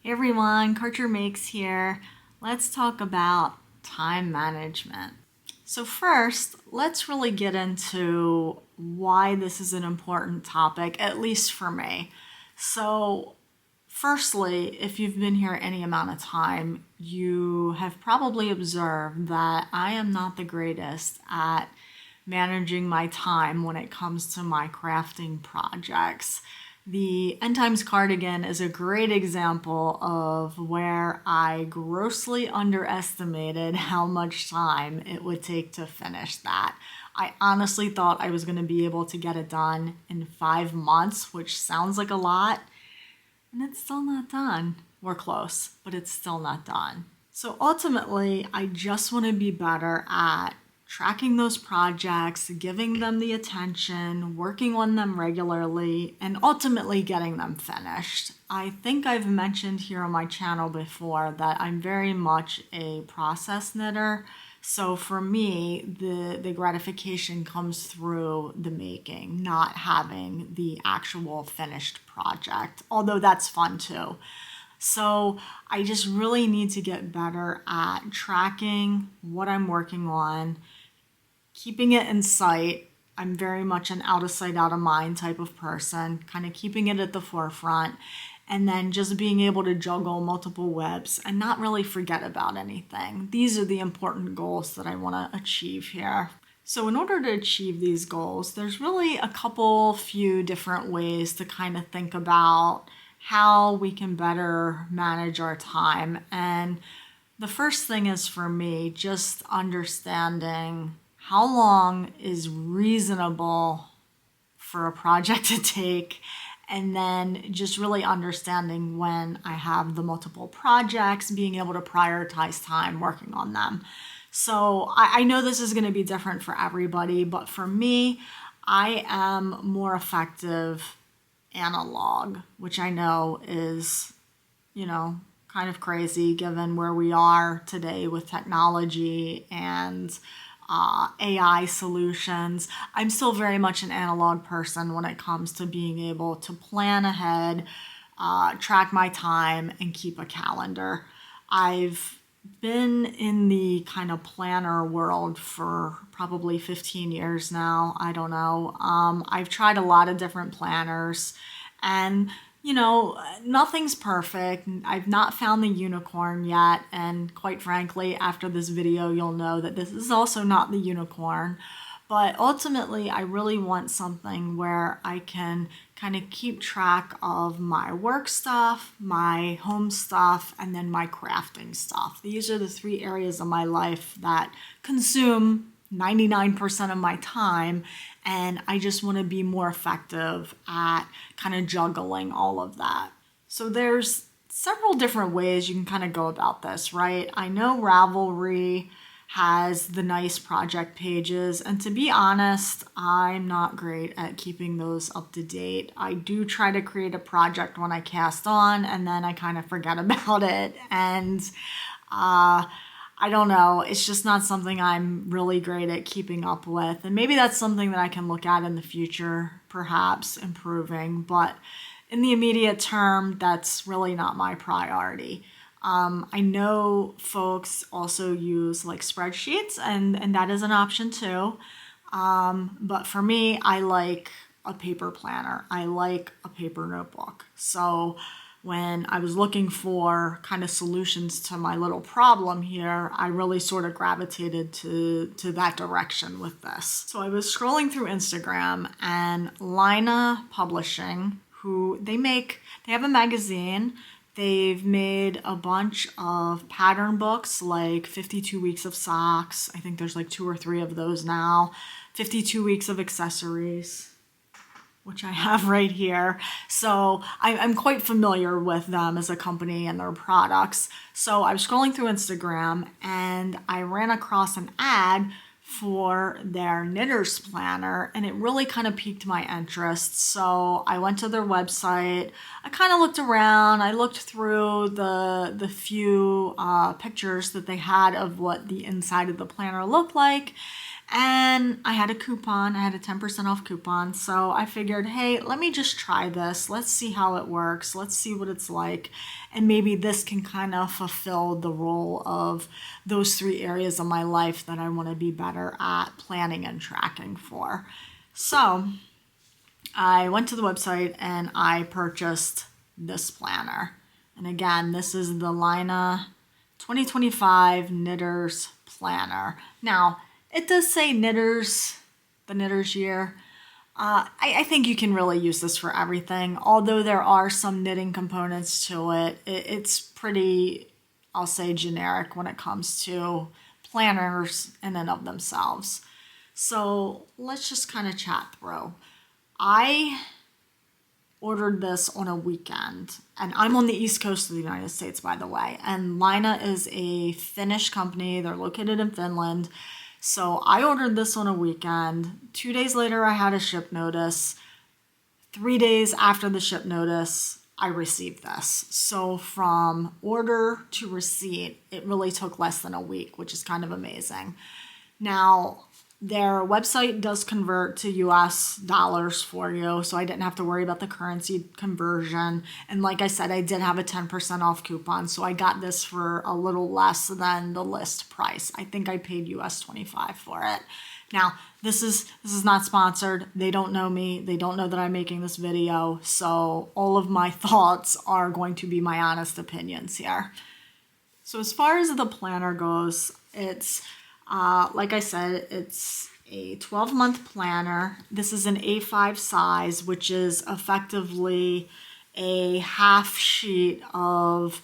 Hey everyone, Karchermakes here. Let's talk about time management. So first, let's really get into why this is an important topic, at least for me. So firstly, if you've been here any amount of time, you have probably observed that I am not the greatest at managing my time when it comes to my crafting projects. The End Times cardigan is a great example of where I grossly underestimated how much time it would take to finish that. I honestly thought I was going to be able to get it done in 5 months, which sounds like a lot, and it's still not done. We're close, but it's still not done. So ultimately, I just want to be better at tracking those projects, giving them the attention, working on them regularly, and ultimately getting them finished. I think I've mentioned here on my channel before that I'm very much a process knitter. So for me, the gratification comes through the making, not having the actual finished project, although that's fun too. So I just really need to get better at tracking what I'm working on, keeping it in sight. I'm very much an out of sight, out of mind type of person, kind of keeping it at the forefront, and then just being able to juggle multiple webs and not really forget about anything. These are the important goals that I want to achieve here. So in order to achieve these goals, there's really a few different ways to kind of think about how we can better manage our time. And the first thing is, for me, just understanding how long is reasonable for a project to take, and then just really understanding when I have the multiple projects, being able to prioritize time working on them. So I know this is going to be different for everybody, but for me, I am more effective analog, which I know is, kind of crazy given where we are today with technology and AI solutions. I'm still very much an analog person when it comes to being able to plan ahead, track my time, and keep a calendar. I've been in the kind of planner world for probably 15 years now. I don't know. I've tried a lot of different planners, and nothing's perfect. I've not found the unicorn yet, and quite frankly, after this video, you'll know that this is also not the unicorn. But ultimately, I really want something where I can kind of keep track of my work stuff, my home stuff, and then my crafting stuff. These are the three areas of my life that consume 99% of my time, and I just want to be more effective at kind of juggling all of that. So there's several different ways you can kind of go about this, right? I know Ravelry has the nice project pages, and to be honest, I'm not great at keeping those up to date. I do try to create a project when I cast on, and then I kind of forget about it, and I don't know, it's just not something I'm really great at keeping up with. And maybe that's something that I can look at in the future, perhaps improving. But in the immediate term, that's really not my priority. I know folks also use like spreadsheets, and that is an option too. But for me, I like a paper planner. I like a paper notebook. So when I was looking for kind of solutions to my little problem here, I really sort of gravitated to that direction with this. So I was scrolling through Instagram, and Laine Publishing, who they have a magazine. They've made a bunch of pattern books, like 52 Weeks of Socks. I think there's like 2 or 3 of those now. 52 Weeks of Accessories, which I have right here. So I'm quite familiar with them as a company and their products. So I was scrolling through Instagram, and I ran across an ad for their Knitter's Planner, and it really kind of piqued my interest. So I went to their website. I kind of looked around. I looked through the few pictures that they had of what the inside of the planner looked like. And I had a coupon, I had a 10% off coupon. So I figured, hey, let me just try this. Let's see how it works. Let's see what it's like. And maybe this can kind of fulfill the role of those 3 areas of my life that I want to be better at planning and tracking for. So I went to the website and I purchased this planner. And again, this is the Laine 2025 Knitters Planner. Now, it does say knitters, the knitter's year. I think you can really use this for everything. Although there are some knitting components to it, it's pretty, I'll say, generic when it comes to planners in and of themselves. So let's just kind of chat through. I ordered this on a weekend, and I'm on the East Coast of the United States, by the way. And Laine is a Finnish company. They're located in Finland. So I ordered this on a weekend. 2 days later, I had a ship notice. 3 days after the ship notice, I received this. So from order to receipt, it really took less than a week, which is kind of amazing. Now, their website does convert to US dollars for you, so I didn't have to worry about the currency conversion. And like I said, I did have a 10% off coupon, so I got this for a little less than the list price. I think I paid US 25 for it. Now, this is not sponsored. They don't know me. They don't know that I'm making this video, so all of my thoughts are going to be my honest opinions here. So as far as the planner goes, it's like I said, it's a 12-month planner. This is an A5 size, which is effectively a half sheet of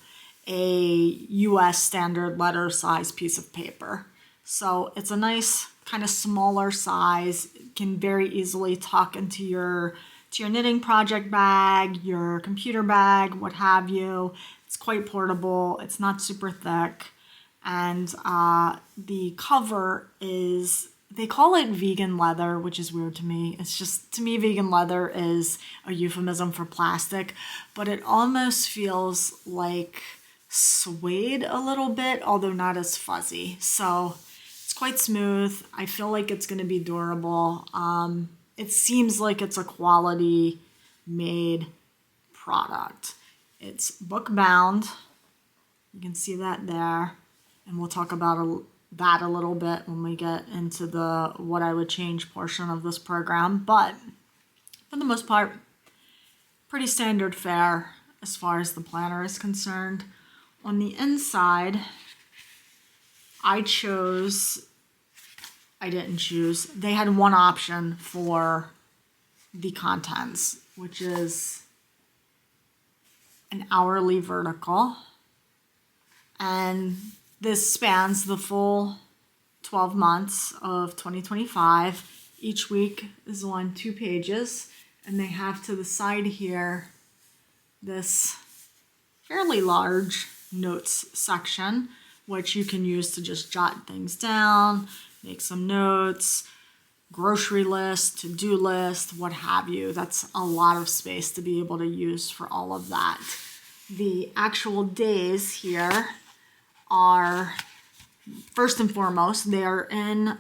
a US standard letter size piece of paper. So it's a nice kind of smaller size. It can very easily tuck into your knitting project bag, your computer bag, what have you. It's quite portable. It's not super thick. And the cover is, they call it vegan leather, which is weird to me. It's just, to me, vegan leather is a euphemism for plastic, but it almost feels like suede a little bit, although not as fuzzy. So it's quite smooth. I feel like it's going to be durable. It seems like it's a quality made product. It's book bound. You can see that there. And we'll talk about that a little bit when we get into the what I would change portion of this program. But for the most part, pretty standard fare as far as the planner is concerned. On the inside, I didn't choose. They had one option for the contents, which is an hourly vertical. And this spans the full 12 months of 2025. Each week is on 2 pages, and they have to the side here this fairly large notes section, which you can use to just jot things down, make some notes, grocery list, to-do list, what have you. That's a lot of space to be able to use for all of that. The actual days here are, first and foremost, they are in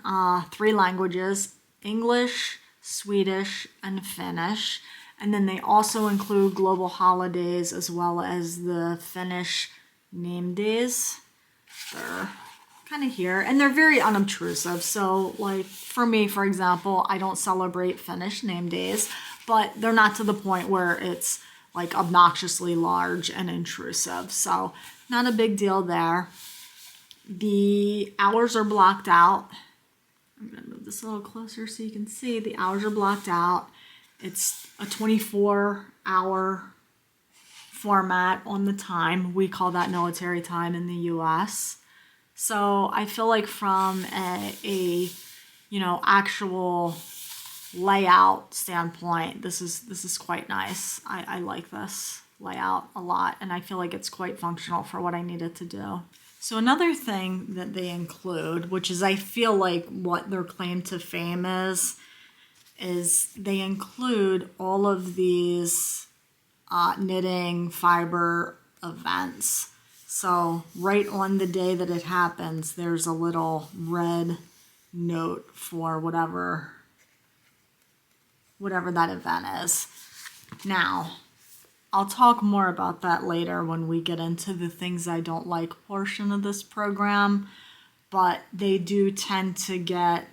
3 languages: English, Swedish, and Finnish. And then they also include global holidays as well as the Finnish name days. They're kind of here, and they're very unobtrusive. So like for me, for example, I don't celebrate Finnish name days, but they're not to the point where it's like obnoxiously large and intrusive. So not a big deal there. The hours are blocked out. I'm going to move this a little closer so you can see. The hours are blocked out. It's a 24-hour format on the time. We call that military time in the US. So I feel like from a actual layout standpoint, this is quite nice. I like this layout a lot, and I feel like it's quite functional for what I needed to do. So another thing that they include, which is I feel like what their claim to fame is they include all of these knitting fiber events. So right on the day that it happens, there's a little red note for whatever that event is. Now, I'll talk more about that later when we get into the things I don't like portion of this program, but they do tend to get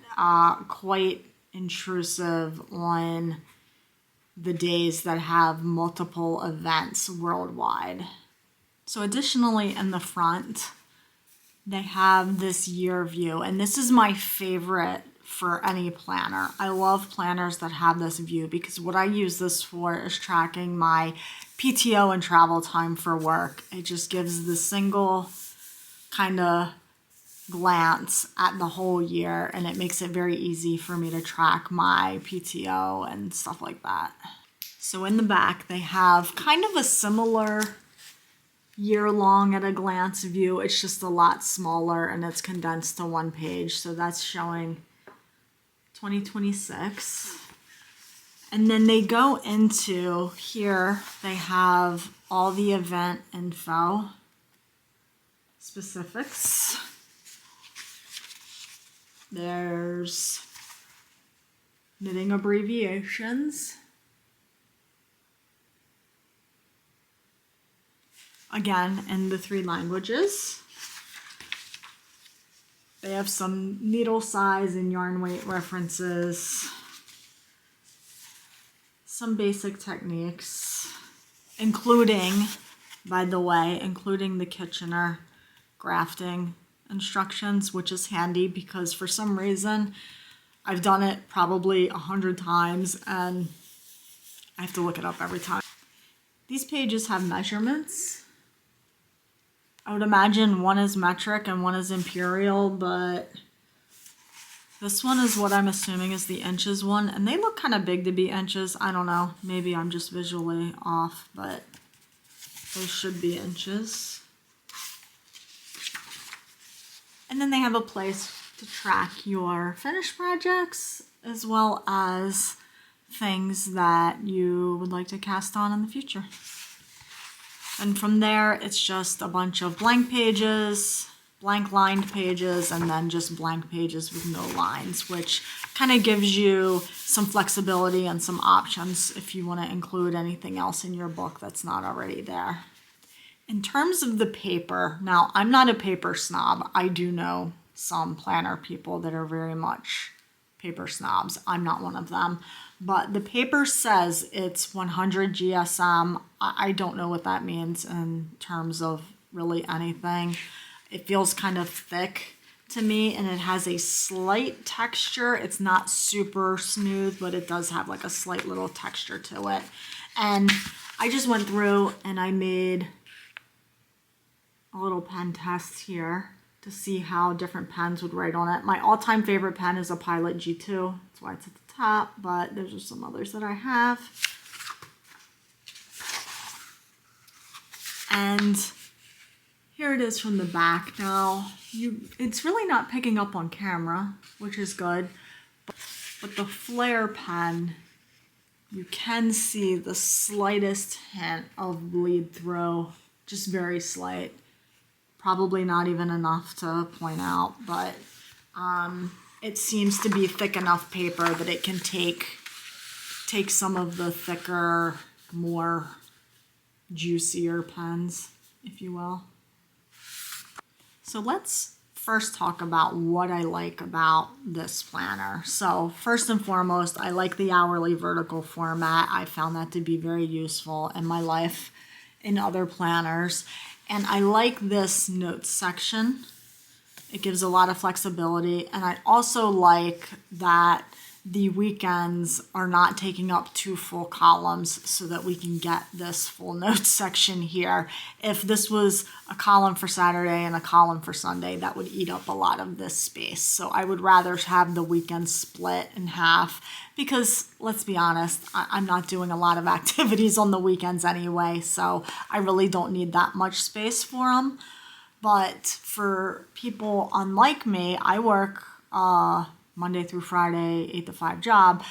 quite intrusive on the days that have multiple events worldwide. So additionally, in the front, they have this year view, and this is my favorite for any planner. I love planners that have this view because what I use this for is tracking my PTO and travel time for work. It just gives the single kind of glance at the whole year, and it makes it very easy for me to track my PTO and stuff like that. So in the back, they have kind of a similar year-long at a glance view. It's just a lot smaller and it's condensed to one page. So that's showing 2026. And then they go into here, they have all the event info, specifics. There's knitting abbreviations. Again, in the 3 languages. They have some needle size and yarn weight references. Some basic techniques, including, by the way, including the Kitchener grafting instructions, which is handy because for some reason I've done it probably 100 times and I have to look it up every time. These pages have measurements. I would imagine one is metric and one is imperial, but this one is what I'm assuming is the inches one, and they look kind of big to be inches. I don't know, maybe I'm just visually off, but those should be inches. And then they have a place to track your finished projects as well as things that you would like to cast on in the future. And from there, it's just a bunch of blank pages, blank lined pages, and then just blank pages with no lines, which kind of gives you some flexibility and some options if you want to include anything else in your book that's not already there. In terms of the paper, now I'm not a paper snob. I do know some planner people that are very much paper snobs. I'm not one of them. But the paper says it's 100 GSM. I don't know what that means in terms of really anything. It feels kind of thick to me, and it has a slight texture. It's not super smooth, but it does have like a slight little texture to it. And I just went through and I made a little pen test here to see how different pens would write on it. My all-time favorite pen is a Pilot G2. That's why it's at the top, but there's just some others that I have. And here it is from the back. Now, it's really not picking up on camera, which is good. But the flare pen, you can see the slightest hint of bleed through, just very slight. Probably not even enough to point out, but it seems to be thick enough paper that it can take some of the thicker, more juicier pens, if you will. So let's first talk about what I like about this planner. So first and foremost, I like the hourly vertical format. I found that to be very useful in my life in other planners. And I like this notes section. It gives a lot of flexibility. And I also like that the weekends are not taking up 2 full columns so that we can get this full notes section here. If this was a column for Saturday and a column for Sunday, that would eat up a lot of this space. So I would rather have the weekend split in half because, let's be honest, I'm not doing a lot of activities on the weekends anyway, so I really don't need that much space for them. But for people unlike me, I work Monday through Friday, 8 to 5 job,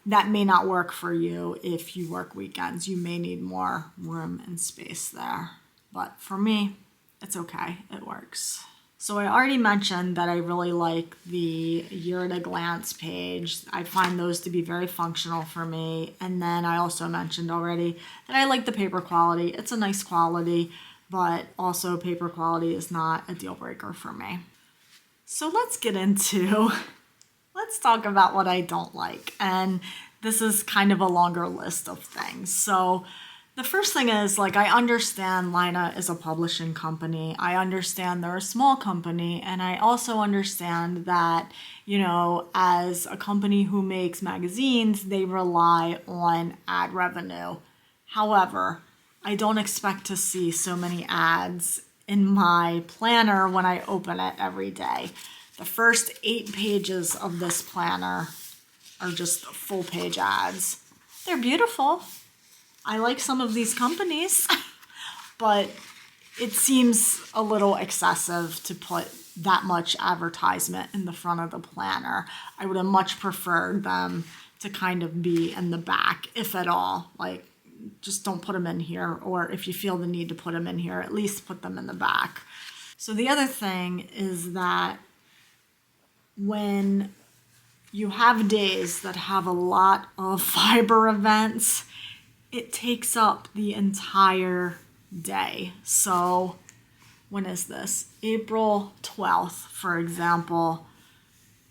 that may not work for you if you work weekends. You may need more room and space there. But for me, it's okay. It works. So I already mentioned that I really like the year at a glance page. I find those to be very functional for me. And then I also mentioned already that I like the paper quality. It's a nice quality, but also paper quality is not a deal breaker for me. So let's talk about what I don't like. And this is kind of a longer list of things. So the first thing is, like, I understand Laine is a publishing company. I understand they're a small company. And I also understand that, you know, as a company who makes magazines, they rely on ad revenue. However, I don't expect to see so many ads in my planner when I open it every day. The first 8 pages of this planner are just full page ads. They're beautiful. I like some of these companies, but it seems a little excessive to put that much advertisement in the front of the planner. I would have much preferred them to kind of be in the back, if at all. Like, just don't put them in here, or if you feel the need to put them in here, at least put them in the back. So the other thing is that when you have days that have a lot of fiber events, it takes up the entire day. So when is this? April 12th, for example.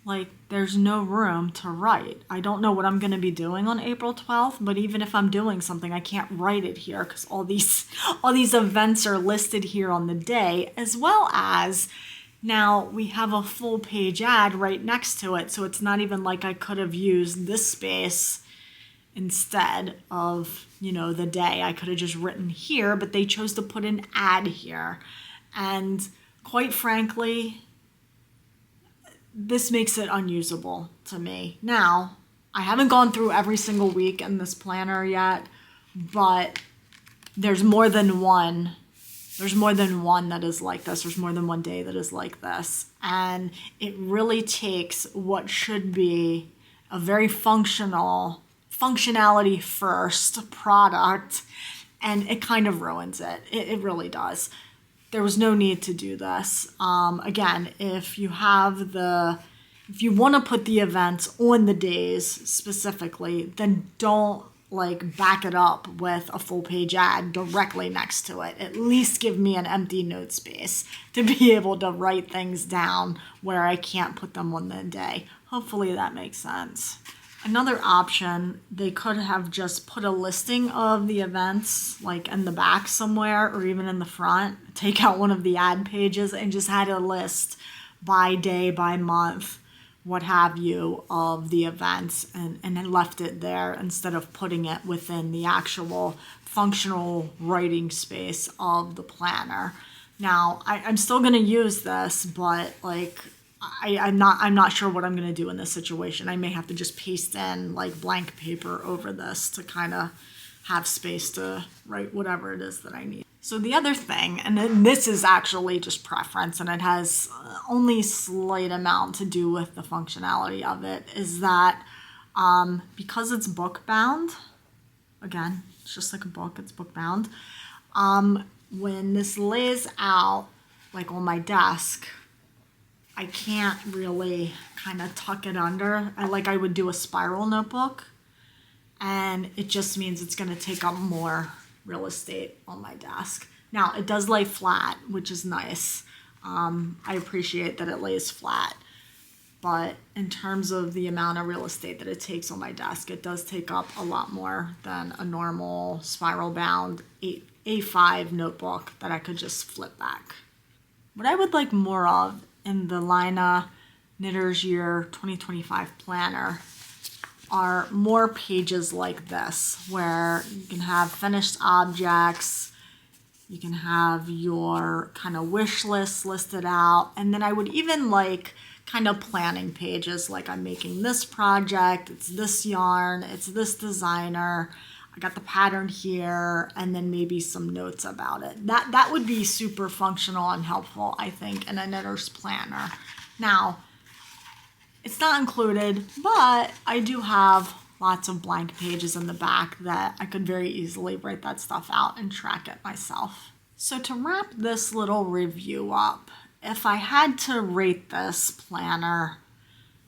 Like, there's no room to write. I don't know what I'm going to be doing on April 12th, but even if I'm doing something, I can't write it here because all these events are listed here on the day, as well as now we have a full page ad right next to it. So it's not even like I could have used this space instead of, you know, the day. I could have just written here, but they chose to put an ad here. And quite frankly, this makes it unusable to me. Now, I haven't gone through every single week in this planner yet, but there's more than one. There's more than one that is like this. There's more than one day that is like this. And it really takes what should be a very functionality first product, and it kind of ruins it. It really does. There was no need to do this. Again, if you want to put the events on the days specifically, then don't like back it up with a full page ad directly next to it. At least give me an empty note space to be able to write things down where I can't put them on the day. Hopefully that makes sense. Another option, they could have just put a listing of the events like in the back somewhere or even in the front, take out one of the ad pages and just had a list by day, by month, what have you, of the events, and then left it there instead of putting it within the actual functional writing space of the planner. Now, I'm still going to use this, but like, I'm not sure what I'm going to do in this situation. I may have to just paste in like blank paper over this to kind of have space to write whatever it is that I need. So the other thing, and then this is actually just preference and it has only slight amount to do with the functionality of it, is that because it's book bound, again, it's just like a book, it's book bound. When this lays out like on my desk, I can't really kind of tuck it under. I would do a spiral notebook, and it just means it's going to take up more real estate on my desk. Now, it does lay flat, which is nice. I appreciate that it lays flat, but in terms of the amount of real estate that it takes on my desk, it does take up a lot more than a normal spiral bound A5 notebook that I could just flip back. What I would like more of in the Laine Knitter's Year 2025 planner are more pages like this, where you can have finished objects, you can have your kind of wish list listed out, and then I would even like kind of planning pages, like I'm making this project, it's this yarn, it's this designer, I got the pattern here, and then maybe some notes about it. That would be super functional and helpful, I think, in a knitter's planner. Now, it's not included, but I do have lots of blank pages in the back that I could very easily write that stuff out and track it myself. So to wrap this little review up, if I had to rate this planner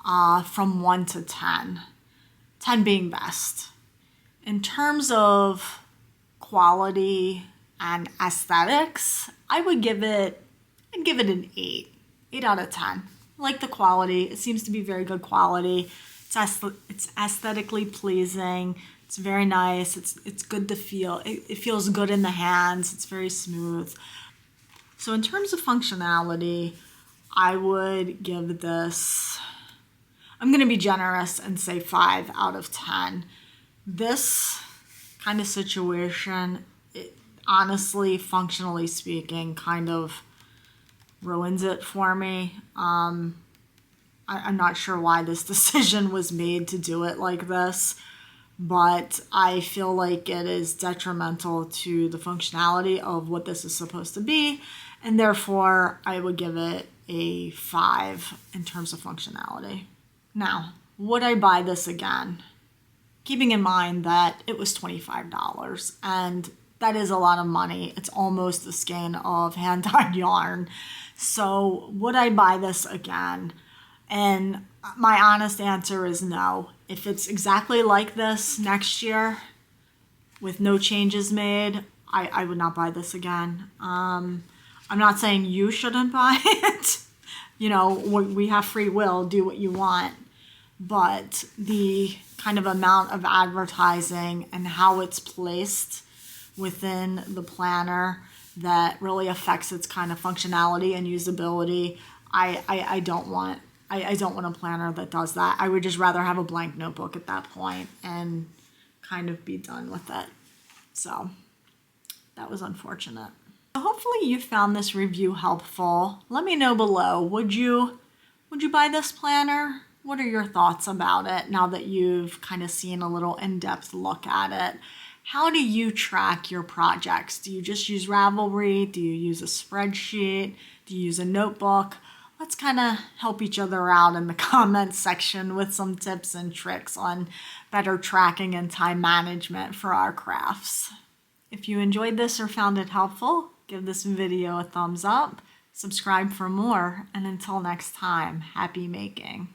from 1 to 10, 10 being best, in terms of quality and aesthetics, I'd give it an 8 out of 10. I like the quality. It seems to be very good quality. It's aesthetically pleasing. It's very nice. It's good to feel. It feels good in the hands. It's very smooth. So in terms of functionality, I would give this, I'm going to be generous and say 5 out of 10. This kind of situation, honestly, functionally speaking, kind of ruins it for me. I'm not sure why this decision was made to do it like this, but I feel like it is detrimental to the functionality of what this is supposed to be, and therefore I would give it a 5 in terms of functionality. Now, would I buy this again? Keeping in mind that it was $25, and that is a lot of money. It's almost the skein of hand-dyed yarn. So would I buy this again? And my honest answer is no. If it's exactly like this next year with no changes made, I would not buy this again. I'm not saying you shouldn't buy it. You know, we have free will, do what you want. But the kind of amount of advertising and how it's placed within the planner that really affects its kind of functionality and usability, I don't want a planner that does that. I would just rather have a blank notebook at that point and kind of be done with it. So that was unfortunate. Hopefully you found this review helpful. Let me know below. Would you buy this planner? What are your thoughts about it now that you've kind of seen a little in-depth look at it? How do you track your projects? Do you just use Ravelry? Do you use a spreadsheet? Do you use a notebook? Let's kind of help each other out in the comments section with some tips and tricks on better tracking and time management for our crafts. If you enjoyed this or found it helpful, give this video a thumbs up, subscribe for more, and until next time, happy making.